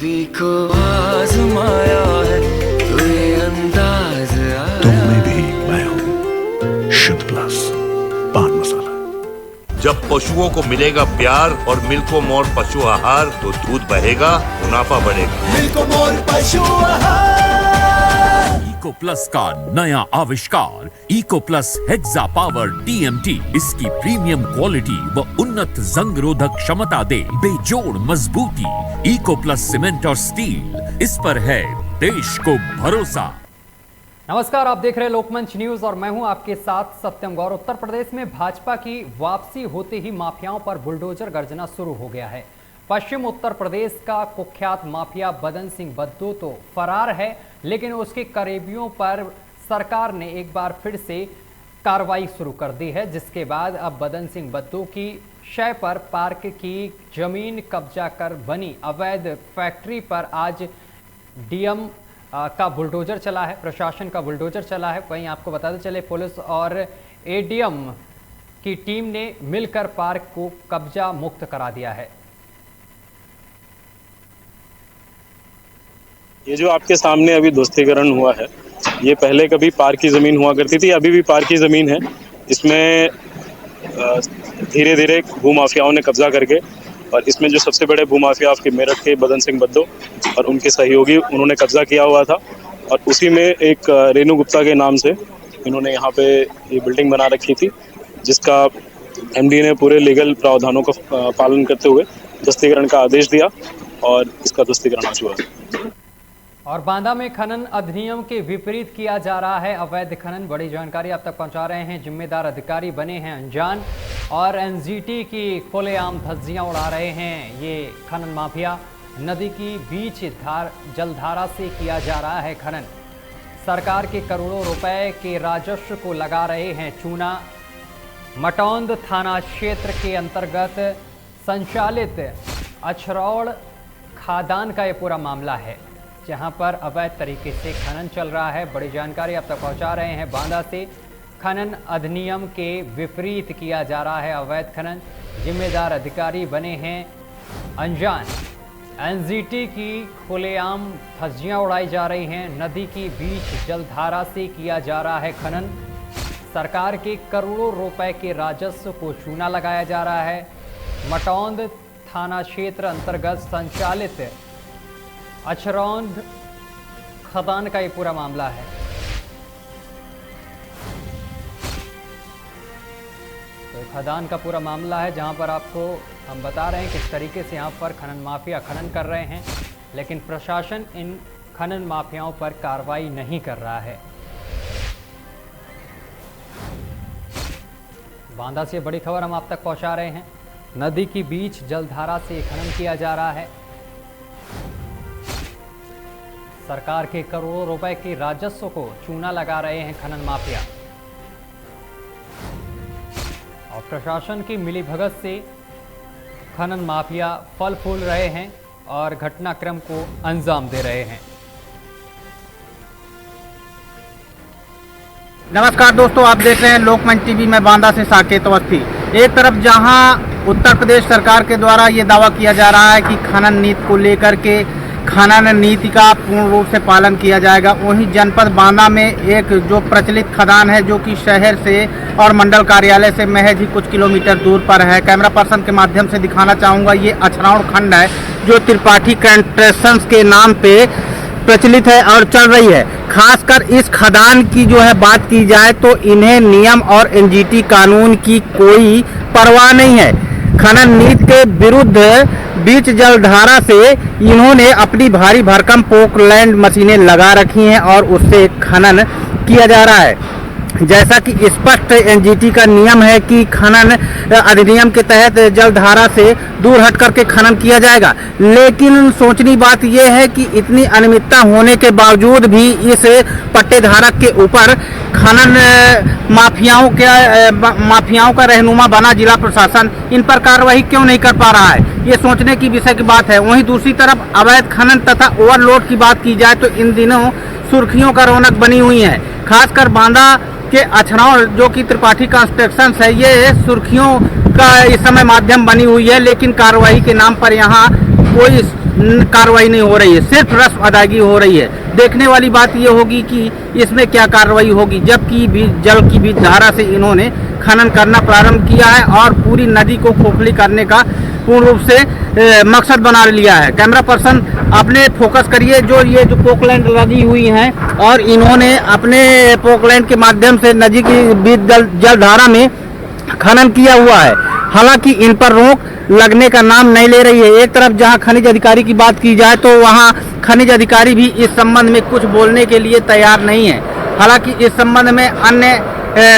सभी को आजमाया है तो ये अंदाज आया। तुम में भी मैं हूँ शुद्ध प्लस पान मसाला। जब पशुओं को मिलेगा प्यार और मिल्को मोर पशु आहार तो दूध बहेगा, मुनाफा बढ़ेगा। मिल्को मोर पशु आहार। इको प्लस का नया आविष्कार eco plus hexa power TMT इसकी प्रीमियम क्वालिटी व उन्नत जंग रोधक क्षमता दे बेजोड़ मजबूती। इको प्लस सीमेंट और स्टील, इस पर है देश को भरोसा। नमस्कार, आप देख रहे हैं लोकमंच न्यूज और मैं हूं आपके साथ सत्यम गौर। उत्तर प्रदेश में भाजपा की वापसी होते ही माफियाओं पर बुलडोजर गर्जना शुरू हो गया है। पश्चिम उत्तर प्रदेश का कुख्यात माफिया बदन सिंह बद्दू तो फरार है, लेकिन उसके करीबियों पर सरकार ने एक बार फिर से कार्रवाई शुरू कर दी है, जिसके बाद अब बदन सिंह बद्दू की शय पर पार्क की जमीन कब्जा कर बनी अवैध फैक्ट्री पर आज डीएम का बुलडोजर चला है, प्रशासन का बुलडोजर चला है। वहीं आपको बताते चले पुलिस और एडीएम की टीम ने मिलकर पार्क को कब्जा मुक्त करा दिया है। ये जो आपके सामने अभी ध्वस्तीकरण हुआ है, ये पहले कभी पार्क की ज़मीन हुआ करती थी, अभी भी पार्क की ज़मीन है। इसमें धीरे धीरे भूमाफियाओं ने कब्जा करके, और इसमें जो सबसे बड़े भूमाफिया आपके मेरठ के बदन सिंह बद्दू और उनके सहयोगी, उन्होंने कब्जा किया हुआ था। और उसी में एक रेणु गुप्ता के नाम से इन्होंने यहाँ पे ये बिल्डिंग बना रखी थी, जिसका एमडी ने पूरे लीगल प्रावधानों का पालन करते हुए ध्वस्तीकरण का आदेश दिया और इसका ध्वस्तीकरण आज हुआ। और बांदा में खनन अधिनियम के विपरीत किया जा रहा है अवैध खनन। बड़ी जानकारी आप तक पहुंचा रहे हैं, जिम्मेदार अधिकारी बने हैं अनजान और एनजीटी की खुलेआम धज्जियां उड़ा रहे हैं ये खनन माफिया। नदी की बीच जलधारा से किया जा रहा है खनन। सरकार के करोड़ों रुपए के राजस्व को लगा रहे हैं चूना। मटौंद थाना क्षेत्र के अंतर्गत संचालित अछरौड़ खादान का ये पूरा मामला है, जहां पर अवैध तरीके से खनन चल रहा है। बड़ी जानकारी आप तक पहुंचा रहे हैं बांदा से। खनन अधिनियम के विपरीत किया जा रहा है अवैध खनन। जिम्मेदार अधिकारी बने हैं अनजान। एनजीटी की खुलेआम धज्जियां उड़ाई जा रही हैं। नदी की बीच जलधारा से किया जा रहा है खनन। सरकार के करोड़ों रुपए के राजस्व को चूना लगाया जा रहा है। मटौंद थाना क्षेत्र अंतर्गत संचालित अछरौंद खदान का ये पूरा मामला है। तो खदान का पूरा मामला है, जहां पर आपको हम बता रहे हैं किस तरीके से यहां पर खनन माफिया खनन कर रहे हैं, लेकिन प्रशासन इन खनन माफियाओं पर कार्रवाई नहीं कर रहा है। बांदा से बड़ी खबर हम आप तक पहुंचा रहे हैं। नदी के बीच जलधारा से खनन किया जा रहा है। सरकार के करोड़ों रुपए के राजस्व को चूना लगा रहे हैं खनन माफिया और प्रशासन की मिलीभगत से खनन माफिया फल फूल रहे हैं और घटनाक्रम को अंजाम दे रहे हैं। नमस्कार दोस्तों, आप देख रहे हैं लोकमंच टीवी में बांदा से साकेत अवस्थी। एक तरफ जहां उत्तर प्रदेश सरकार के द्वारा ये दावा किया जा रहा है कि खनन नीति को लेकर के खनन नीति का पूर्ण रूप से पालन किया जाएगा, वहीं जनपद बांदा में एक जो प्रचलित खदान है जो कि शहर से और मंडल कार्यालय से महज ही कुछ किलोमीटर दूर पर है। कैमरा पर्सन के माध्यम से दिखाना चाहूँगा, ये अछरौड़ खंड है जो त्रिपाठी कंस्ट्रक्शंस के नाम पे प्रचलित है और चल रही है। खासकर इस खदान की जो है बात की जाए तो इन्हें नियम और एनजीटी कानून की कोई परवाह नहीं है। खनन नीति के विरुद्ध बीच जलधारा से इन्होंने अपनी भारी भरकम पोकलैंड मशीनें लगा रखी हैं और उससे खनन किया जा रहा है। जैसा कि स्पष्ट एनजीटी का नियम है कि खनन अधिनियम के तहत जलधारा से दूर हट करके खनन किया जाएगा, लेकिन सोचनी बात यह है कि इतनी अनियमितता होने के बावजूद भी इस पट्टेधारक के ऊपर खनन माफियाओं का रहनुमा बना जिला प्रशासन इन पर कार्रवाई क्यों नहीं कर पा रहा है, ये सोचने की विषय की बात है। वहीं दूसरी तरफ अवैध खनन तथा ओवरलोड की बात की जाए तो इन दिनों सुर्खियों का रौनक बनी हुई है। खासकर बांदा के अछरौड़ जो कि त्रिपाठी कंस्ट्रक्शंस है, ये सुर्खियों का इस समय माध्यम बनी हुई है, लेकिन कार्रवाई के नाम पर यहाँ कोई कार्रवाई नहीं हो रही है, सिर्फ रस्म अदायगी हो रही है। देखने वाली बात ये होगी कि इसमें क्या कार्रवाई होगी, जबकि जल की बीच धारा से इन्होंने खनन करना प्रारंभ किया है और पूरी नदी को खोखली करने का पूर्ण रूप से मकसद बना लिया है। कैमरा पर्सन अपने फोकस करिए, ये जो पोकलैंड लगी हुई हैं और इन्होंने अपने पोकलैंड के माध्यम से नदी की बीच जल धारा में खनन किया हुआ है। हालांकि इन पर रोक लगने का नाम नहीं ले रही है। एक तरफ जहां खनिज अधिकारी की बात की जाए तो वहां खनिज अधिकारी भी इस संबंध में कुछ बोलने के लिए तैयार नहीं है। हालांकि इस संबंध में अन्य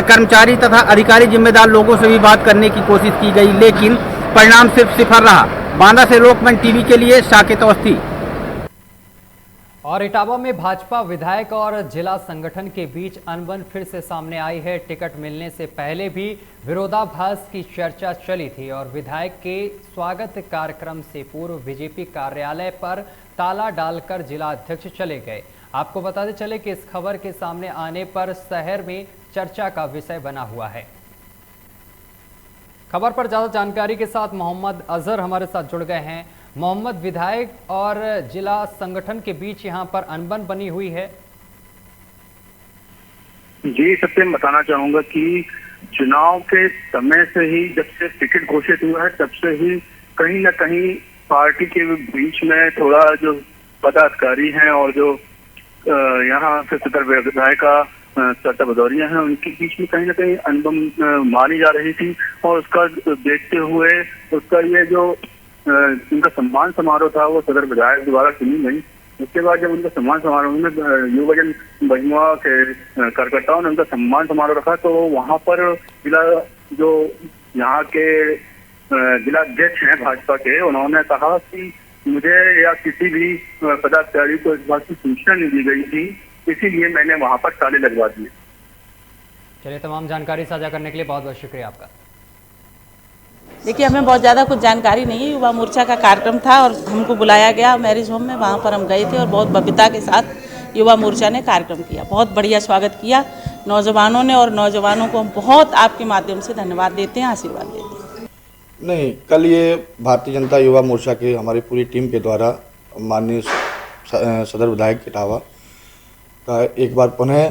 कर्मचारी तथा अधिकारी जिम्मेदार लोगों से भी बात करने की कोशिश की गई, लेकिन परिणाम सिर्फ सिफर रहा। बांदा से लोकमंच टीवी के लिए साकेत अवस्थी। और इटावा में भाजपा विधायक और जिला संगठन के बीच अनबन फिर से सामने आई है। टिकट मिलने से पहले भी विरोधाभास की चर्चा चली थी और विधायक के स्वागत कार्यक्रम से पूर्व बीजेपी कार्यालय पर ताला डालकर जिला अध्यक्ष चले गए। आपको बताते चले कि इस खबर के सामने आने पर शहर में चर्चा का विषय बना हुआ है। खबर पर ज्यादा जानकारी के साथ मोहम्मद अजहर हमारे साथ जुड़ गए हैं। मोहम्मद, विधायक और जिला संगठन के बीच यहां पर अनबन बनी हुई है। जी, सबसे बताना चाहूंगा कि चुनाव के समय से ही, जब से टिकट घोषित हुआ है तब से ही कहीं न कहीं पार्टी के बीच में थोड़ा जो पदाधिकारी हैं और जो यहाँ से सदर विधायक का सत्ता भदौरिया हैं, उनके बीच में कहीं न कहीं अनबन मानी जा रही थी। और उसका देखते हुए उसका ये जो उनका सम्मान समारोह था वो सदर विधायक द्वारा चुनी गई। उसके बाद जब उनका सम्मान समारोह में युवजन बजमुआ के कार्यकर्ताओं ने उनका सम्मान समारोह रखा, तो वहां पर जिला जो यहाँ के जिला अध्यक्ष हैं भाजपा के, उन्होंने कहा कि मुझे या किसी भी पदाधिकारी को इस बात की सूचना नहीं दी गई थी, इसीलिए मैंने वहां पर ताले लगवा दिए। चलिए, तमाम जानकारी साझा करने के लिए बहुत बहुत शुक्रिया आपका। देखिए, हमें बहुत ज़्यादा कुछ जानकारी नहीं है। युवा मोर्चा का कार्यक्रम था और हमको बुलाया गया मैरिज होम में, वहाँ पर हम गए थे और बहुत भव्यता के साथ युवा मोर्चा ने कार्यक्रम किया। बहुत बढ़िया स्वागत किया नौजवानों ने और नौजवानों को हम बहुत आपके माध्यम से धन्यवाद देते हैं, आशीर्वाद देते हैं। नहीं, कल ये भारतीय जनता युवा मोर्चा की हमारी पूरी टीम के द्वारा माननीय सदर विधायक इटावा का एक बार पुनः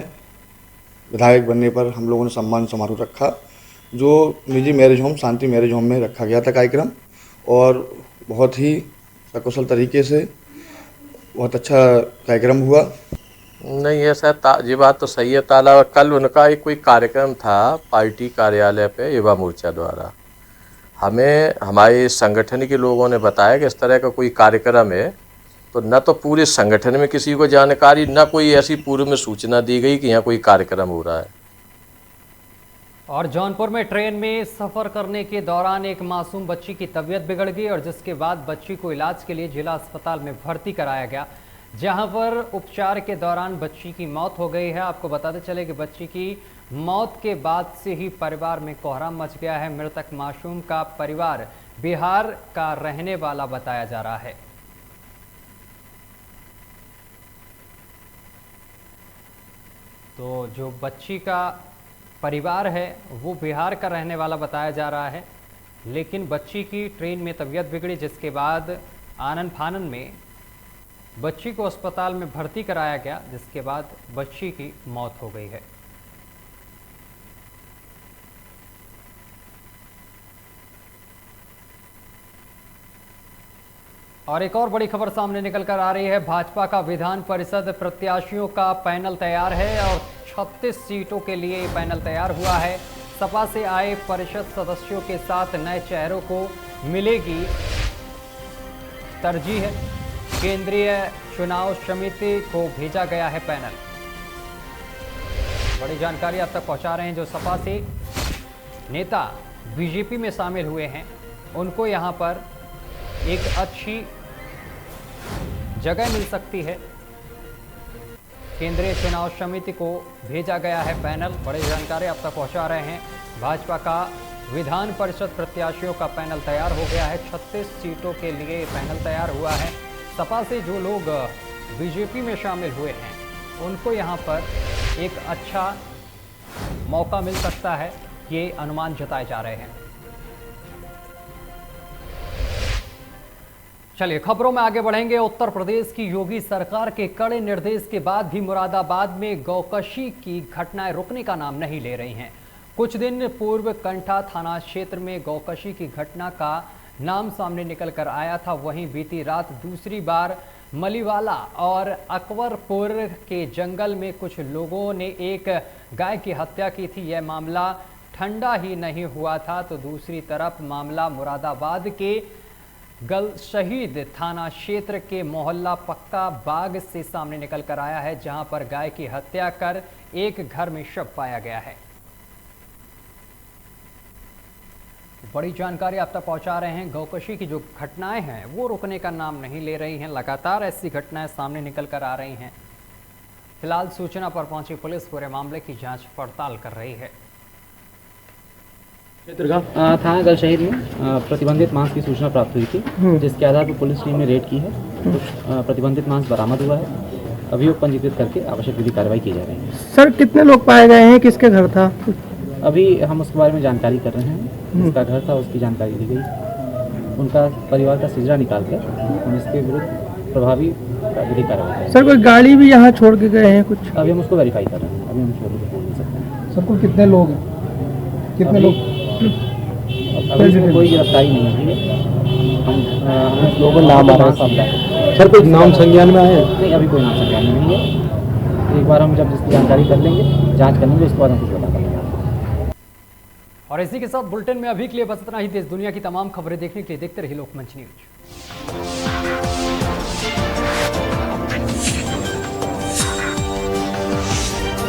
विधायक बनने पर हम लोगों ने सम्मान समारोह रखा, जो निजी मैरिज होम शांति मैरिज होम में रखा गया था कार्यक्रम, और बहुत ही सकुशल तरीके से बहुत अच्छा कार्यक्रम हुआ। नहीं, ऐसा ये बात तो सही है। ताला कल उनका एक कोई कार्यक्रम था पार्टी कार्यालय पे युवा मोर्चा द्वारा। हमें हमारे संगठन के लोगों ने बताया कि इस तरह का कोई कार्यक्रम है, तो न तो पूरे संगठन में किसी को जानकारी, न कोई ऐसी पूर्व में सूचना दी गई कि यहाँ कोई कार्यक्रम हो रहा है। और जौनपुर में ट्रेन में सफ़र करने के दौरान एक मासूम बच्ची की तबीयत बिगड़ गई और जिसके बाद बच्ची को इलाज के लिए जिला अस्पताल में भर्ती कराया गया, जहां पर उपचार के दौरान बच्ची की मौत हो गई है। आपको बताते चले कि बच्ची की मौत के बाद से ही परिवार में कोहराम मच गया है। मृतक मासूम का परिवार बिहार का रहने वाला बताया जा रहा है। तो जो बच्ची का परिवार है वो बिहार का रहने वाला बताया जा रहा है, लेकिन बच्ची की ट्रेन में तबीयत बिगड़ी, जिसके बाद आनन फानन में बच्ची को अस्पताल में भर्ती कराया गया, जिसके बाद बच्ची की मौत हो गई है। और एक और बड़ी खबर सामने निकल कर आ रही है। भाजपा का विधान परिषद प्रत्याशियों का पैनल तैयार है और 36 सीटों के लिए ये पैनल तैयार हुआ है। सपा से आए परिषद सदस्यों के साथ नए चेहरों को मिलेगी तरजीह। केंद्रीय चुनाव समिति को भेजा गया है पैनल। बड़ी जानकारी अब तक पहुंचा रहे हैं। जो सपा से नेता बीजेपी में शामिल हुए हैं, उनको यहां पर एक अच्छी जगह मिल सकती है। केंद्रीय चुनाव समिति को भेजा गया है पैनल। बड़ी जानकारी अब तक पहुंचा रहे हैं। भाजपा का विधान परिषद प्रत्याशियों का पैनल तैयार हो गया है। 36 सीटों के लिए पैनल तैयार हुआ है। सपा से जो लोग बीजेपी में शामिल हुए हैं, उनको यहां पर एक अच्छा मौका मिल सकता है, ये अनुमान जताए जा रहे हैं। चलिए खबरों में आगे बढ़ेंगे। उत्तर प्रदेश की योगी सरकार के कड़े निर्देश के बाद भी मुरादाबाद में गौकशी की घटनाएं रुकने का नाम नहीं ले रही हैं। कुछ दिन पूर्व कंठा थाना क्षेत्र में गौकशी की घटना का नाम सामने निकल कर आया था। वहीं बीती रात दूसरी बार मलीवाला और अकबरपुर के जंगल में कुछ लोगों ने एक गाय की हत्या की थी। यह मामला ठंडा ही नहीं हुआ था तो दूसरी तरफ मामला मुरादाबाद के गल शहीद थाना क्षेत्र के मोहल्ला पक्का बाग से सामने निकल कर आया है, जहां पर गाय की हत्या कर एक घर में शव पाया गया है। बड़ी जानकारी आप तक पहुंचा रहे हैं। गौकशी की जो घटनाएं हैं वो रुकने का नाम नहीं ले रही हैं। लगातार ऐसी घटनाएं सामने निकल कर आ रही हैं। फिलहाल सूचना पर पहुंची पुलिस पूरे मामले की जांच पड़ताल कर रही है। थाना गल शहीद में प्रतिबंधित मांस की सूचना प्राप्त हुई थी, जिसके आधार पर पुलिस टीम ने रेड की है। कुछ प्रतिबंधित मांस बरामद हुआ है। अभियोग पंजीकृत करके आवश्यक विधि कार्रवाई की जा रही है। सर कितने लोग पाए गए हैं, किसके घर था? अभी हम उसके बारे में जानकारी कर रहे हैं। जिसका घर था उसकी जानकारी दी गई। उनका परिवार का सिजरा निकाल कर हम इसके विरुद्ध प्रभावी विधि कार्रवाई। सर कोई गाड़ी भी यहाँ छोड़ के गए हैं कुछ? अभी हम उसको वेरीफाई कर रहे हैं। अभी हम बोल नहीं सकते हैं। सर को कितने लोग हैं? कितने लोग? अभी इसमें कोई गिरफ्तारी नहीं हुई है। हम लोगों नाम आ रहा है। सर कोई नाम संज्ञान में आए? नहीं, अभी कोई नाम संज्ञान में नहीं है। एक बार हम जब जिसकी जानकारी कर लेंगे, जांच कर लेंगे, उसके बाद हम कुछ बता देंगे। और इसी के साथ बुलेटिन में अभी के लिए बस इतना ही। देश दुनिया की तमाम खबरें देखने के लिए देखते रहिए लोकमंच न्यूज।